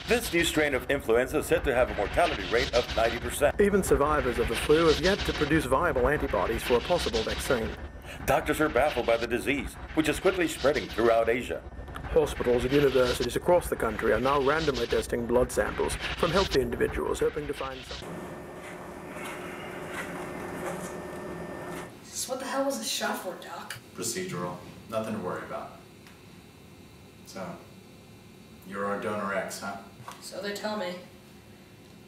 This new strain of influenza is said to have a mortality rate of 90%. Even survivors of the flu have yet to produce viable antibodies for a possible vaccine. Doctors are baffled by the disease, which is quickly spreading throughout Asia. Hospitals and universities across the country are now randomly testing blood samples from healthy individuals, hoping to find something. So what the hell was the shot for, Doc? Procedural. Nothing to worry about. So, you're our donor X, huh? So they tell me.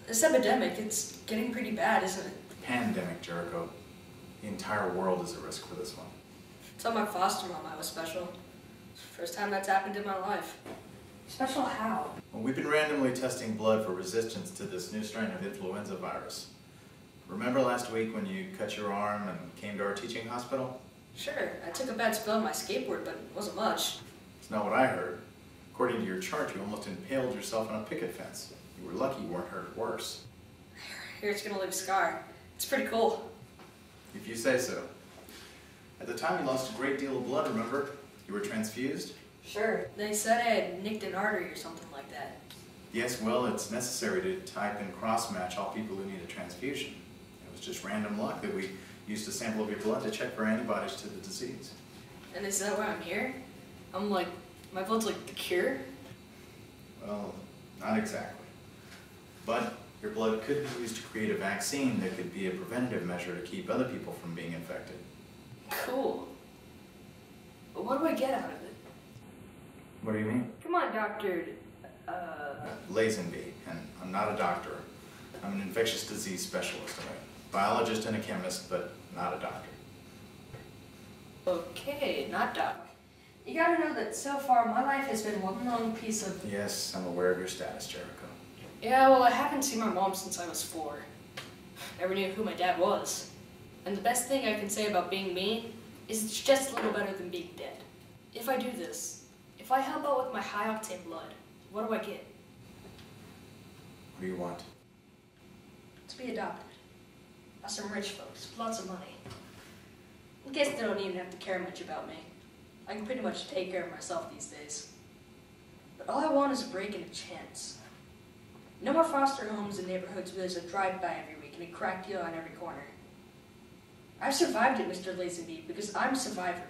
This epidemic, it's getting pretty bad, isn't it? Pandemic, Jericho. The entire world is at risk for this one. Tell my foster mom I was special. First time that's happened in my life. Special how? Well, we've been randomly testing blood for resistance to this new strain of influenza virus. Remember last week when you cut your arm and came to our teaching hospital? Sure, I took a bad spill on my skateboard, but it wasn't much. It's not what I heard. According to your chart, you almost impaled yourself on a picket fence. You were lucky you weren't hurt worse. Here it's gonna leave a scar. It's pretty cool. If you say so. At the time, you lost a great deal of blood, remember? You were transfused? Sure. They said I had nicked an artery or something like that. Yes, well, it's necessary to type and cross-match all people who need a transfusion. It was just random luck that we used a sample of your blood to check for antibodies to the disease. And is that why I'm here? I'm like, my blood's like the cure? Well, not exactly. But your blood could be used to create a vaccine that could be a preventative measure to keep other people from being infected. Cool. But what do I get out of it? What do you mean? Come on, Doctor. Lazenby, and I'm not a doctor. I'm an infectious disease specialist. I'm a biologist and a chemist, but not a doctor. Okay, not doc. You gotta know that so far my life has been one long piece of... Yes, I'm aware of your status, Jericho. Yeah, well, I haven't seen my mom since I was 4. Never knew who my dad was. And the best thing I can say about being me is it's just a little better than being dead. If I do this, if I help out with my high-octane blood, what do I get? What do you want? To be adopted. By some rich folks with lots of money. I guess they don't even have to care much about me. I can pretty much take care of myself these days. But all I want is a break and a chance. No more foster homes in neighborhoods where there's a drive-by every week and a crack deal on every corner. I've survived it, Mr. Lazenby, because I'm a survivor.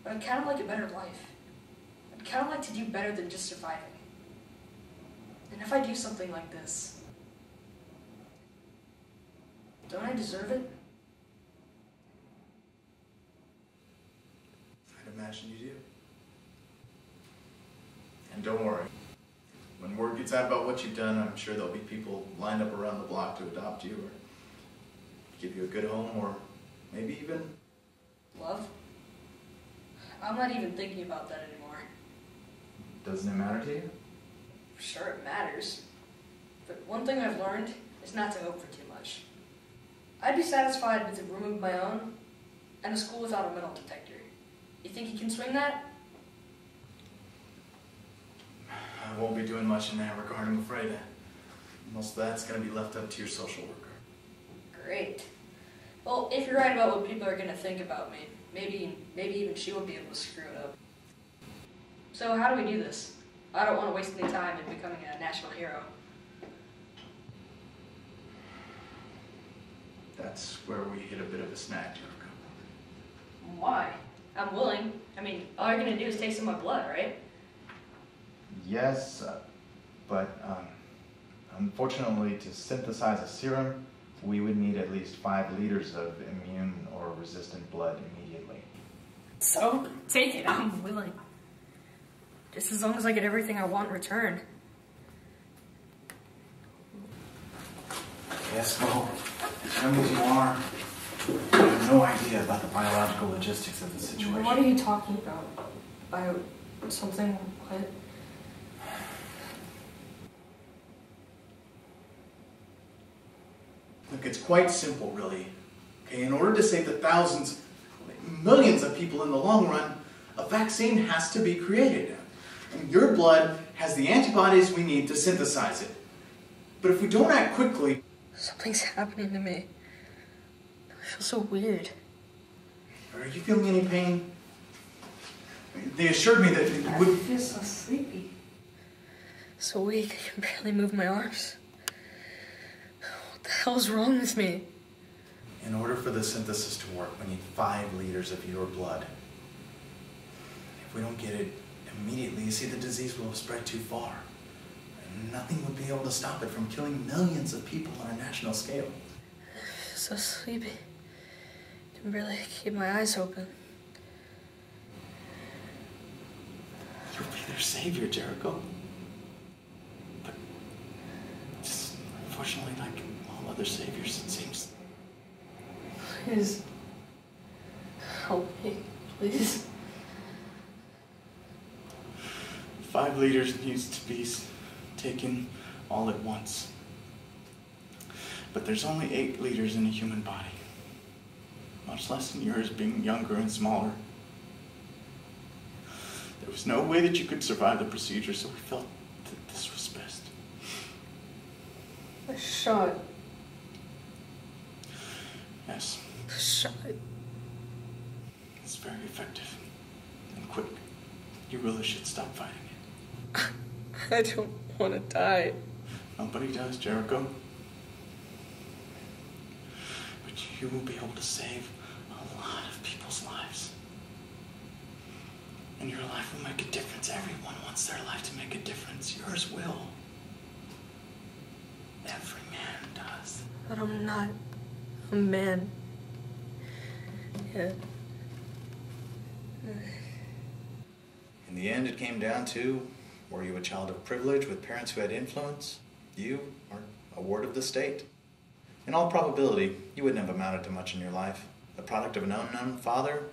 But I'd kind of like a better life. I'd kind of like to do better than just surviving. And if I do something like this, don't I deserve it? I'd imagine you do. And don't worry. When word gets out about what you've done, I'm sure there'll be people lined up around the block to adopt you or give you a good home or maybe even... Love? I'm not even thinking about that anymore. Doesn't it matter to you? Sure, it matters. But one thing I've learned is not to hope for too much. I'd be satisfied with a room of my own and a school without a metal detector. You think you can swing that? I won't be doing much in that regard, I'm afraid. Most of that's going to be left up to your social worker. Great. Well, if you're right about what people are going to think about me, maybe even she won't be able to screw it up. So how do we do this? I don't want to waste any time in becoming a national hero. That's where we hit a bit of a snag, Jericho. Why? I'm willing. I mean, all you're going to do is take some of my blood, right? Yes, but unfortunately, to synthesize a serum, we would need at least 5 liters of immune or resistant blood immediately. So, take it. I'm willing. Just as long as I get everything I want in return. Yes, well, young as you are, you have no idea about the biological logistics of the situation. What are you talking about? About something what? Look, it's quite simple, really. Okay, in order to save the thousands, millions of people in the long run, a vaccine has to be created. And your blood has the antibodies we need to synthesize it. But if we don't act quickly... Something's happening to me. I feel so weird. Are you feeling any pain? They assured me that it would... I feel so sleepy. So weak, I can barely move my arms. What the hell's wrong with me? In order for the synthesis to work, we need 5 liters of your blood. If we don't get it immediately, you see, the disease will have spread too far. And nothing would be able to stop it from killing millions of people on a national scale. I feel so sleepy. I can barely keep my eyes open. You'll be their savior, Jericho. But just, unfortunately, like all other saviors, it seems. Please. Help me, please. 5 liters needs to be taken all at once. But there's only 8 liters in a human body. Much less than yours, being younger and smaller. There was no way that you could survive the procedure, so we felt that this was best. A shot. Yes, A shot. it's very effective and quick. You really should stop fighting it. I don't want to die. Nobody does, Jericho. But you will be able to save a lot of people's lives. And your life will make a difference. Everyone wants their life to make a difference. Yours will. Every man does. But I'm not a man. Yeah. In the end, it came down to, were you a child of privilege with parents who had influence? You are a ward of the state. In all probability, you wouldn't have amounted to much in your life. The product of an unknown father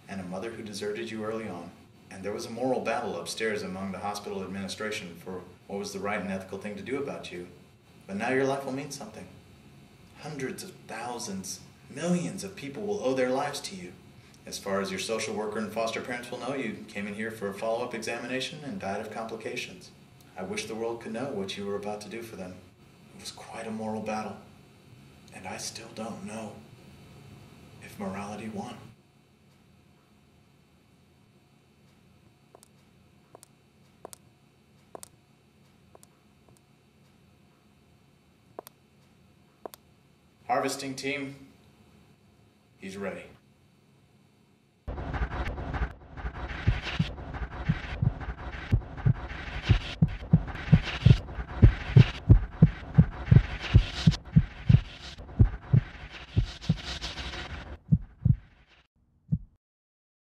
and a mother who deserted you early on. And there was a moral battle upstairs among the hospital administration for what was the right and ethical thing to do about you. But now your life will mean something. Hundreds of thousands, millions of people will owe their lives to you. As far as your social worker and foster parents will know, you came in here for a follow-up examination and died of complications. I wish the world could know what you were about to do for them. It was quite a moral battle. And I still don't know if morality won. Harvesting team, he's ready.